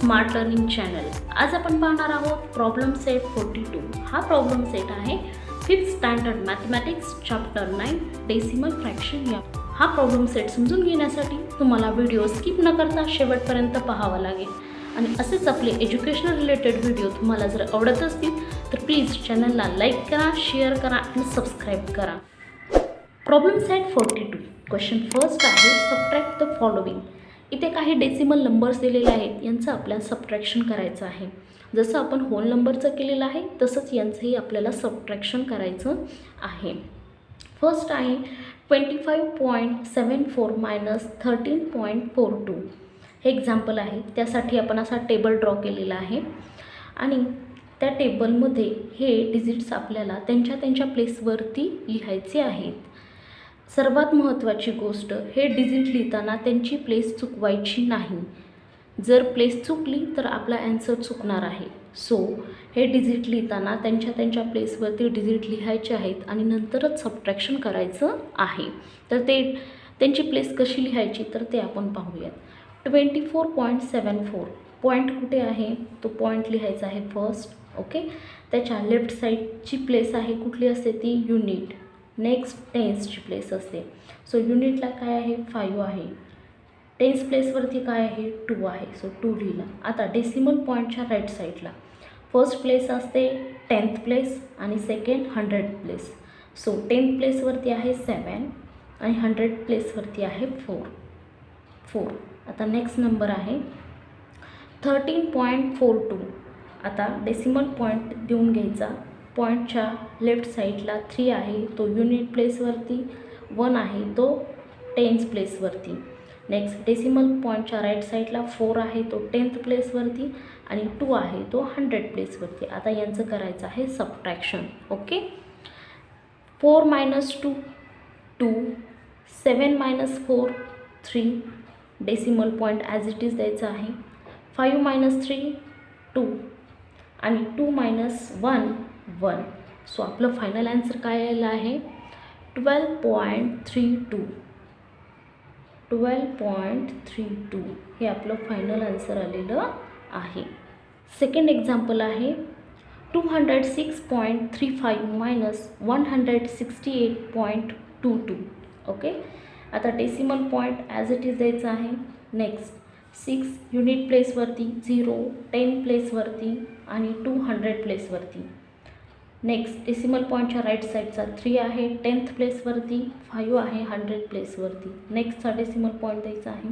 Smart learning channel. आज आपण पाहणार आहोत प्रॉब्लेम सेट 42. हा प्रॉब्लेम सेट आहे 5th standard mathematics chapter 9 decimal fraction. हा प्रॉब्लेम सेट समजून घेण्यासाठी तुम्हाला व्हिडिओ स्किप न करता शेवटपर्यंत पाहावा लागेल. आणि असेच आपले एज्युकेशनल रिलेटेड व्हिडिओ तुम्हाला जर आवडत असतील तर प्लीज चॅनलला लाईक करा, शेअर करा आणि सबस्क्राईब करा. Problem set 42. क्वेश्चन फर्स्ट आहे सबट्रॅक्ट द फॉलोइंग. इथे काही डेसिमल नंबर्स दिलेले आहेत, यांचं आपल्याला सबट्रॅक्शन करायचं आहे. जसं आपण होल नंबरचं केलेलं आहे तसंच यांचंही आपल्याला सबट्रॅक्शन करायचं आहे. फर्स्ट आहे 25.74 मायनस 13.42. हे एक्झाम्पल आहे. त्यासाठी आपण असा टेबल ड्रॉ केलेला आहे आणि त्या टेबलमध्ये हे डिजिट्स आपल्याला त्यांच्या प्लेसवरती लिहायचे आहेत. सर्वात महत्त्वाची गोष्ट, हे डिजिट लिहिताना त्यांची प्लेस चुकवायची नाही. जर प्लेस चुकली तर आपला ॲन्सर चुकणार आहे. सो हे डिजिट लिहिताना त्यांच्या प्लेसवरती डिजिट लिहायचे आहेत आणि नंतरच सबट्रॅक्शन करायचं आहे. तर त्यांची प्लेस कशी लिहायची तर ते आपण पाहूयात. 24.74 पॉईंट कुठे आहे, तो पॉईंट लिहायचा आहे फर्स्ट. ओके, त्याच्या लेफ्ट साईडची प्लेस आहे कुठली असते ती युनिट. नेक्स्ट टेन्सची प्लेस असते. सो युनिटला काय आहे 5 आहे. टेन्स प्लेसवरती काय आहे 2 आहे. सो 2 लिहिला. आता डेसिमल पॉईंटच्या राईट साईडला फर्स्ट प्लेस असते 10th प्लेस आणि second 100th place. So 10th प्लेसवरती आहे 7 आणि 100th प्लेसवरती आहे 4. आता नेक्स्ट नंबर आहे 13.42. आता डेसिमल पॉईंट देऊन घ्यायचा. पॉईंटच्या लेफ्ट साईडला 3 आहे, तो युनिट प्लेसवरती. 1 आहे, तो टेन्स प्लेसवरती. नेक्स्ट डेसिमल पॉईंटच्या राईट साईडला 4 आहे, तो 10th प्लेसवरती आणि 2 आहे, तो 100th प्लेसवरती. आता यांचं करायचं आहे subtraction. Okay, 4 minus 2 2, 7 minus 4 3. Decimal point as it is द्यायचं आहे. 5 minus 3 2 आणि 2 minus 1 1. सो आपलं फायनल ॲन्सर काय आलेलं आहे 12.32. 12.32 हे आपलं फायनल ॲन्सर आलेलं आहे. सेकंड एक्झाम्पल आहे 206.35 मायनस 168.22. ओके, आता decimal point as it is द्यायचं आहे. नेक्स्ट 6 युनिट प्लेसवरती, 0 10 प्लेसवरती आणि 200 प्लेसवरती. नेक्स्ट डेसिमल पॉईंटच्या राईट साईडचा 3 आहे 10th प्लेसवरती, 5 आहे 100 प्लेसवरती. नेक्स्टचा डेसिमल पॉईंट द्यायचा आहे.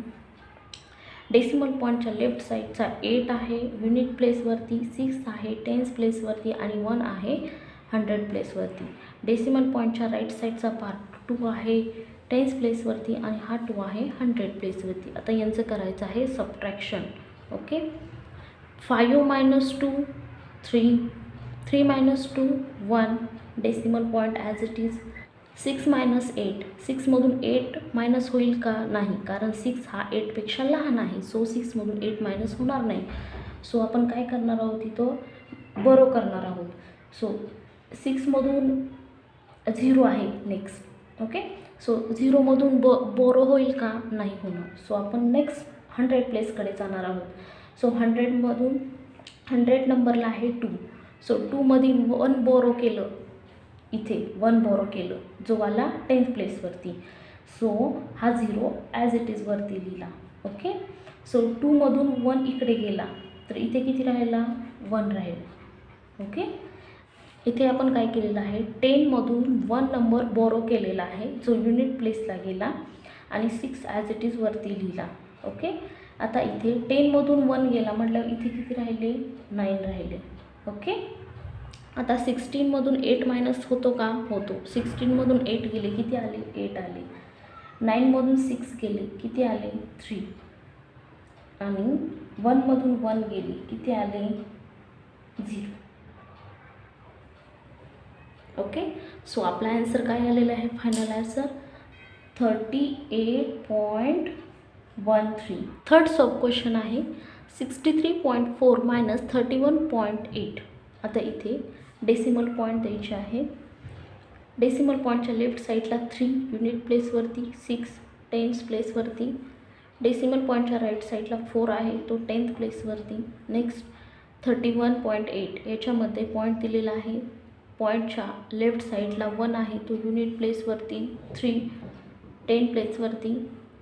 डेसिमल पॉईंटच्या लेफ्ट साईडचा 8 आहे युनिट प्लेसवरती, 6 आहे 10th प्लेसवरती आणि 1 आहे 100 प्लेसवरती. डेसिमल पॉईंटच्या राईट साईडचा पार्ट 2 आहे 10th प्लेसवरती आणि हा 2 आहे 100 प्लेसवरती. आता यांचं करायचं आहे subtraction. Okay, 5 minus 2 3, 3 minus 2 1. Decimal point as it is. 6 minus 8, 6मधून 8 minus होईल का नाही, कारण 6 हा 8पेक्षा लहान आहे. सो 6मधून 8 मायनस होणार नाही. सो आपण काय करणार आहोत इथं बरो करणार आहोत. सो 6मधून 0 आहे नेक्स्ट. ओके, सो 0मधून बोरो होईल का नाही होणार. सो आपण नेक्स्ट 100 प्लेसकडे जाणार आहोत. सो 100मधून 100 नंबरला आहे 2. सो 2मधील 1 बोरो केलं, इथे 1 बोरो केलं जो आला 10th प्लेसवरती. सो हा 0 ॲज इट इज वरती लिहिला. ओके, सो 2मधून 1 इकडे गेला तर इथे किती राहिला 1 राहील. ओके, इथे आपण काय केलेलं आहे 10मधून 1 नंबर बोरो केलेला आहे जो युनिट प्लेसला गेला आणि 6 ॲज इट इज वरती लिहिला. ओके, आता इथे 10मधून 1 गेला म्हटल्यावर इथे किती राहिले 9 राहिले. ओके, आता 16मधून 8 मायनस होतो का, होतो. 16मधून 8 गेले किती आले 8 आले. 9मधून 6 गेले किती आले 3 आणि 1मधून 1 गेले किती आले 0. ओके, सो आपला ॲन्सर काय आलेला आहे फायनल ॲन्सर 38.13. थर्ड सब क्वेश्चन आहे 63.4 मायनस 31.8. आता इथे डेसिमल पॉईंट द्यायचे आहे. डेसिमल पॉईंटच्या लेफ्ट साईडला 3 युनिट प्लेसवरती, 6 10th प्लेसवरती, डेसिमल पॉईंटच्या राईट साईडला 4 आहे, तो 10th प्लेसवरती. नेक्स्ट 31.8 याच्यामध्ये पॉईंट दिलेला आहे. पॉईंटच्या लेफ्ट साईडला 1 आहे, तो युनिट प्लेसवरती. 3 10 प्लेसवरती.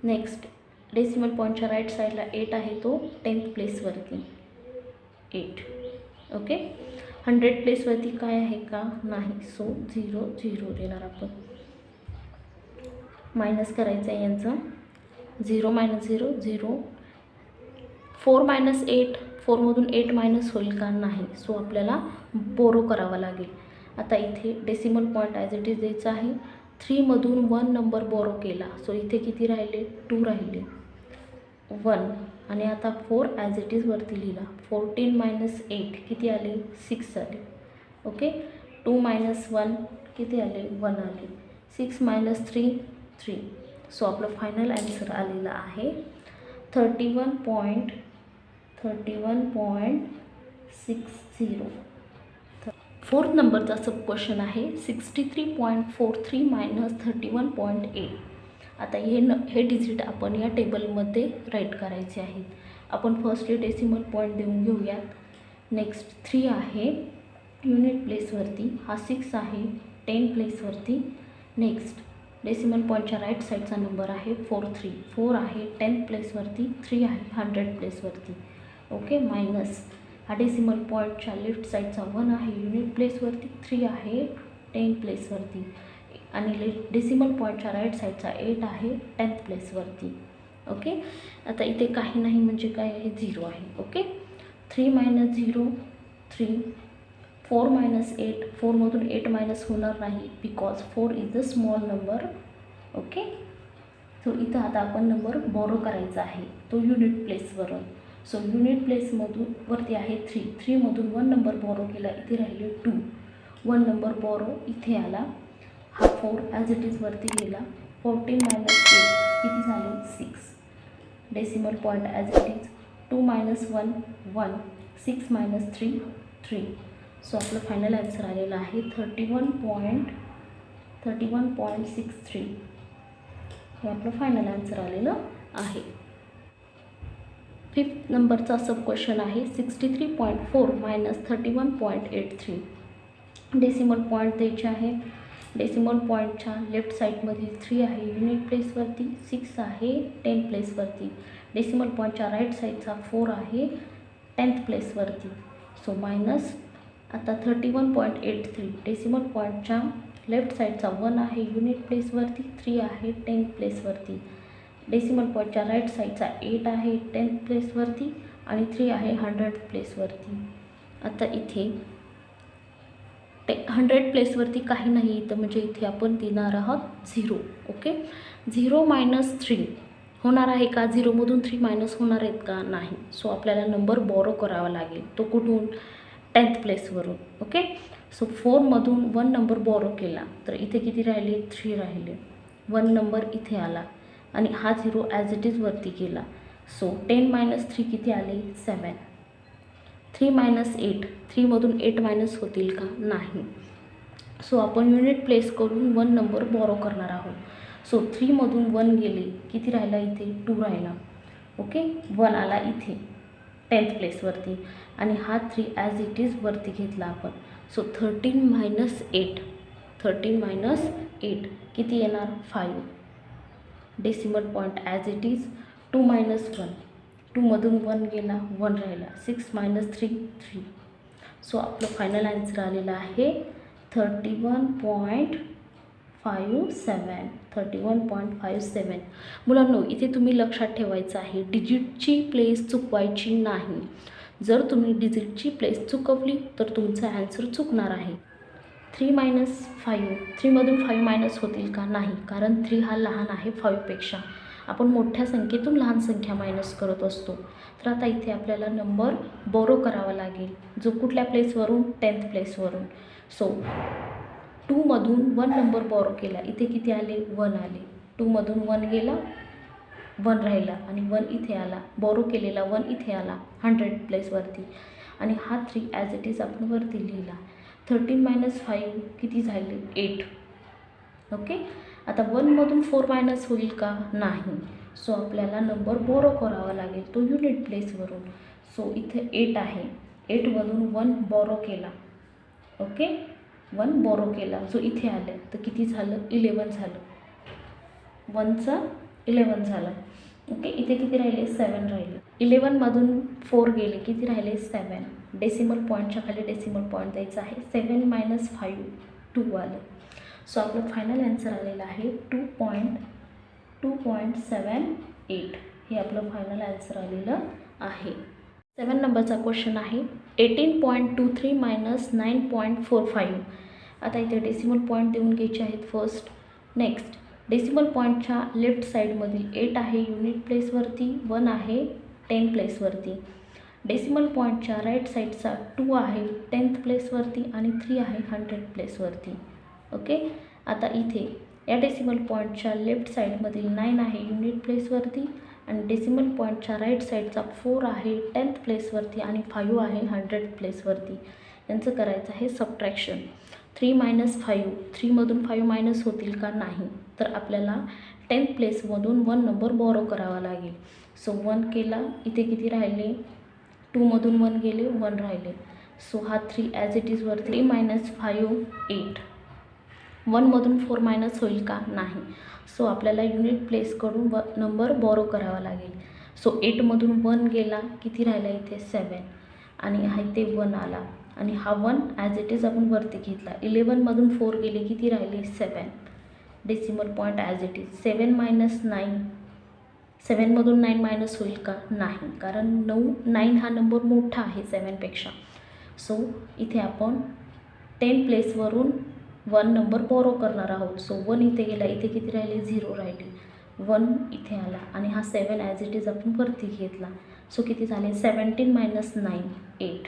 नेक्स्ट डेसिमल पॉईंटच्या राईट साईडला 8 आहे, तो 10th प्लेसवरती. 8. ओके. 100 प्लेसवरती काय आहे का? नाही. सो 0 0 देणार आपण. मायनस करायचं आहे यांचं. 0 - 0 0. 4 - 8 4मधून 8 मायनस होईल का? नाही. सो आपल्याला बोरो करावा लागेल. आता इथे decimal point as it is द्यायचं आहे. 3मधून 1 नंबर बोरो केला, सो इथे किती राहिले? 2 राहिले. 1 आणि आता 4 ॲज इट इज वरती लिहिला. 14 - 8 किती आले? 6 आले. ओके. 2 - 1 किती आले? 1 आले. 6 - 3 3. सो आपलं फायनल ॲन्सर आलेला आहे 31.60. 4th नंबरचा सब क्वेश्चन आहे 63.43 - 31.8. आता हे डिजिट आपण या टेबलमध्ये राईट करायचे आहेत. आपण फर्स्टली डेसिमल पॉईंट देऊन घेऊयात. नेक्स्ट 3 आहे युनिट प्लेसवरती. हा 6 आहे 10 प्लेसवरती. नेक्स्ट डेसिमल पॉईंटच्या राईट साईडचा नंबर आहे 43. 4 आहे 10th प्लेसवरती. 3 आहे 100 प्लेसवरती. ओके. मायनस हा डेसिमल पॉईंटच्या लेफ्ट साईडचा 1 आहे युनिट प्लेसवरती. 3 आहे 10 प्लेसवरती. आणि डेसिमल पॉईंटच्या राईट साईडचा 8 आहे 10th प्लेसवरती. ओके. आता इथे काही नाही म्हणजे काय आहे? 0 आहे. ओके. 3 - 0 3. 4 - 8 4मधून 8 मायनस होणार नाही because 4 is the small number. Okay. So इथं आता आपण नंबर बोरो करायचा आहे, तो युनिट प्लेसवरून. सो युनिट प्लेसमधून वरती आहे 3. 3मधून 1 नंबर बोरो केला, इथे राहिले 2. 1 नंबर बोरो इथे आला. हा 4 ॲज इट इज वरती गेला. 14 - 8 किती झाले? 6. Decimal point as it is. 2 - 1 1. 6 - 3 3. So आपलं फायनल ॲन्सर आलेलं आहे 31.63. हे आपलं फायनल ॲन्सर आलेलं आहे. 5th नंबरचा सब क्वेश्चन आहे 63.4 - 31.83. डेसिमल पॉईंट द्यायचे आहे. डेसिमल पॉईंटच्या लेफ्ट साईडमध्ये 3 आहे युनिट प्लेसवरती. 6 आहे 10 प्लेसवरती. डेसिमल पॉईंटच्या राईट साईडचा 4 आहे 10th प्लेसवरती. सो मायनस आता 31.83. डेसिमल पॉईंटच्या लेफ्ट साईडचा 1 आहे युनिट प्लेसवरती. 3 आहे 10th प्लेसवरती. डेसिमल पॉईंटच्या राईट साईडचा 8 आहे 10th प्लेसवरती आणि 3 आहे 100th प्लेसवरती. आता इथे 100 प्लेसवरती काही नाही, तर म्हणजे इथे आपण देणार आहोत 0. ओके. 0 - 3 होणार आहे का? 0मधून 3 मायनस होणार आहेत का? नाही. सो आपल्याला नंबर बोरो करावा लागेल. तो कुठून? 10th प्लेसवरून. ओके. सो 4मधून 1 नंबर बोरो केला, तर इथे किती राहिले? 3 राहिले. 1 नंबर इथे आला आणि हा 0 ॲज इट इज वरती गेला. सो 10 - 3 किती आले? 7. 3 - 8 3मधून 8 मायनस होतील का? नाही. सो आपण युनिट प्लेस करून 1 नंबर बोरो करणार आहोत. सो 3मधून 1 गेले, किती राहिला? इथे 2 राहिला. ओके. 1 आला इथे 10th प्लेसवरती आणि हा 3 ॲज इट इज वरती घेतला आपण. सो 13 - 8 किती येणार? 5. Decimal point as it is. 2 - 1 2मधून 1 गेला 1 राहिला. 6 - 3 3. सो आपलं फायनल ॲन्सर आलेलं आहे 31.57. मुलांनो, इथे तुम्ही लक्षात ठेवायचं आहे डिजिटची प्लेस चुकवायची नाही. जर तुम्ही डिजिटची प्लेस चुकवली तर तुमचा ॲन्सर चुकणार आहे. 3 - 5 3मधून 5 मायनस होतील का? नाही, कारण 3 हा लहान आहे 5पेक्षा. आपण मोठ्या संख्येतून लहान संख्या मायनस करत असतो. तर आता इथे आपल्याला नंबर बोरो करावा लागेल, जो कुठल्या प्लेसवरून? 10th प्लेसवरून. सो 2मधून 1 नंबर बोरो केला, इथे किती आले? 1 आले. 2मधून 1 गेला 1 राहिला आणि 1 इथे आला. बोरो केलेला 1 इथे आला 100 प्लेसवरती आणि हा 3 ॲज इट इज आपण वरती लिहिला. 13 - 5 किती झाले? 8. ओके. आता 1मधून 4 मायनस होईल का? नाही. सो आपल्याला नंबर बोरो करावा लागेल तो युनिट प्लेसवरून. सो इथे 8 आहे, 8मधून 1 बोरो केला. ओके, 1 बोरो केला जो इथे आलं तर किती झालं, 11 झालं. 1चा 11 झाला. ओके, इथे किती राहिले, 7 राहिले. 11मधून 4 गेले, किती राहिले, 7. डेसिमल पॉईंटच्या खाली डेसिमल पॉईंट द्यायचा आहे. 7 - 5 2 आलं. सो आपलं फायनल आन्सर आलेलं आहे 2.78. हे आपलं फायनल आन्सर आलेलं आहे. 7 नंबरचा क्वेश्चन आहे 18.23 - 9.45. आता इथे डेसिमल पॉईंट देऊन घ्यायचे आहेत फर्स्ट. नेक्स्ट, डेसिमल पॉईंटच्या लेफ्ट साईडमधील 8 आहे युनिट प्लेसवरती, 1 आहे 10 प्लेसवरती. डेसिमल पॉईंटच्या राईट साईडचा 2 आहे 10th प्लेसवरती आणि 3 आहे 100 प्लेसवरती. ओके, आता इथे या डेसिमल पॉईंटच्या लेफ्ट साईडमधील 9 आहे युनिट प्लेसवरती आणि डेसिमल पॉईंटच्या राईट साईडचा 4 आहे 10th प्लेसवरती आणि 5 आहे 100 प्लेसवरती. यांचं करायचं आहे सबट्रॅक्शन. 3 - 5, 3मधून 5 मायनस होतील का, नाही. तर आपल्याला 10th प्लेसमधून 1 नंबर बोरो करावा लागेल. सो 1 केला, इथे किती राहिले, 2मधून 1 गेले, 1 राहिले. सो हा 3 ॲज इट इज वरती. 3 - 5 8. 1मधून 4 मायनस होईल का, नाही. सो आपल्याला युनिट प्लेसकडून नंबर बोरो करावा लागेल. सो 8मधून 1 गेला, किती राहिला इथे 7 आणि हा इथे 1 आला आणि हा 1 ॲज इट इज आपण वरती घेतला. 11मधून 4 गेले, किती राहिले 7. Decimal point as it is. 7 - 9, 7मधून 9 minus होईल का, नाही, कारण 9 हा नंबर मोठा आहे 7पेक्षा. सो इथे आपण 10 प्लेसवरून 1 नंबर बोरो करणार आहोत. सो 1 इथे गेला, इथे किती राहिले 0 राहिले. 1 इथे आला आणि हा 7 ॲज इट इज आपण वरती घेतला. सो किती झाले 17 - 9 8.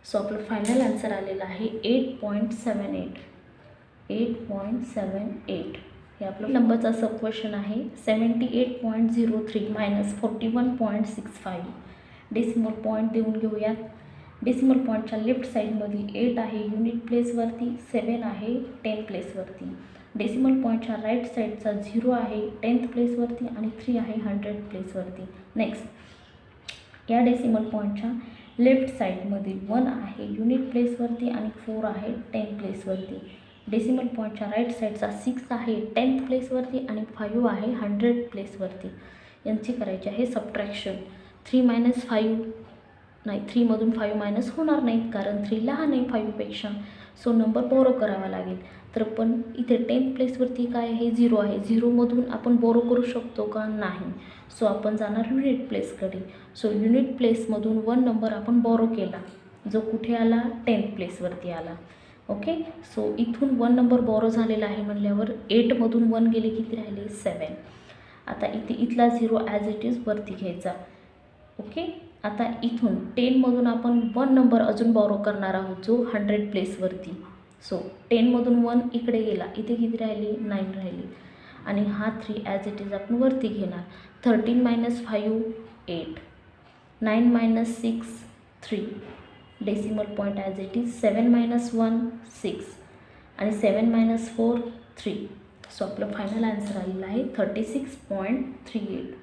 सो आपलं फायनल आन्सर आलेलं आहे 8.78. 8.78 हे आपलं नंबरचा सब क्वेश्चन आहे. 78.03 - 41.65. डेसिमल पॉईंट देऊन घेऊयात. डेसिमल पॉईंटच्या लेफ्ट साईडमध्ये 8 आहे युनिट प्लेसवरती, 7 आहे 10 प्लेसवरती. डेसिमल पॉईंटच्या राईट साईडचा 0 आहे 10th प्लेसवरती आणि 3 आहे 100 प्लेसवरती. नेक्स्ट, या डेसिमल पॉईंटच्या लेफ्ट साईडमध्ये 1 आहे युनिट प्लेसवरती आणि 4 आहे 10 प्लेसवरती. डेसिमल पॉईंटच्या राईट साईडचा 6 आहे 10th प्लेसवरती आणि 5 आहे 100 प्लेसवरती. यांची करायची आहे सबट्रॅक्शन. 3 - 5 नाही, 3मधून 5 मायनस होणार नाहीत कारण 3 लहान आहे 5पेक्षा. सो नंबर बोरो करावा लागेल. तर पण इथे 10th प्लेसवरती काय आहे 0 आहे. 0मधून आपण बोरो करू शकतो का, नाही. सो आपण जाणार युनिट प्लेसकडे. सो युनिट प्लेसमधून 1 नंबर आपण बोरो केला जो कुठे आला 10th प्लेसवरती आला. ओके, सो इथून 1 नंबर बोरो झालेला आहे म्हणल्यावर 8मधून 1 गेले, किती राहिले 7. आता इथे इथला 0 ॲज इट इज वरती घ्यायचा. ओके, आता इथून 10मधून आपण 1 नंबर अजून बोरो करणार आहोत जो 100 प्लेसवरती. सो 10मधून 1 इकडे गेला, इथे किती राहिली 9 राहिली आणि हा 3 ॲज इट इज आपण वरती घेणार. 13 - 5 8. 9 - 6 3. Decimal point as it is. 7 - 1 6 आणि 7 - 4 3. सो आपलं फायनल आन्सर आलेलं आहे 36.38.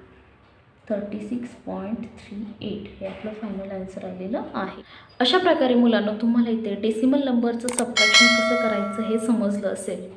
36.38 हे आपलं फायनल आन्सर आलेलं आहे. अशा प्रकारे मुलांना तुम्हाला इथे डेसिमल नंबरचं सबट्रॅक्शन कसं करायचं हे समजलं असेल.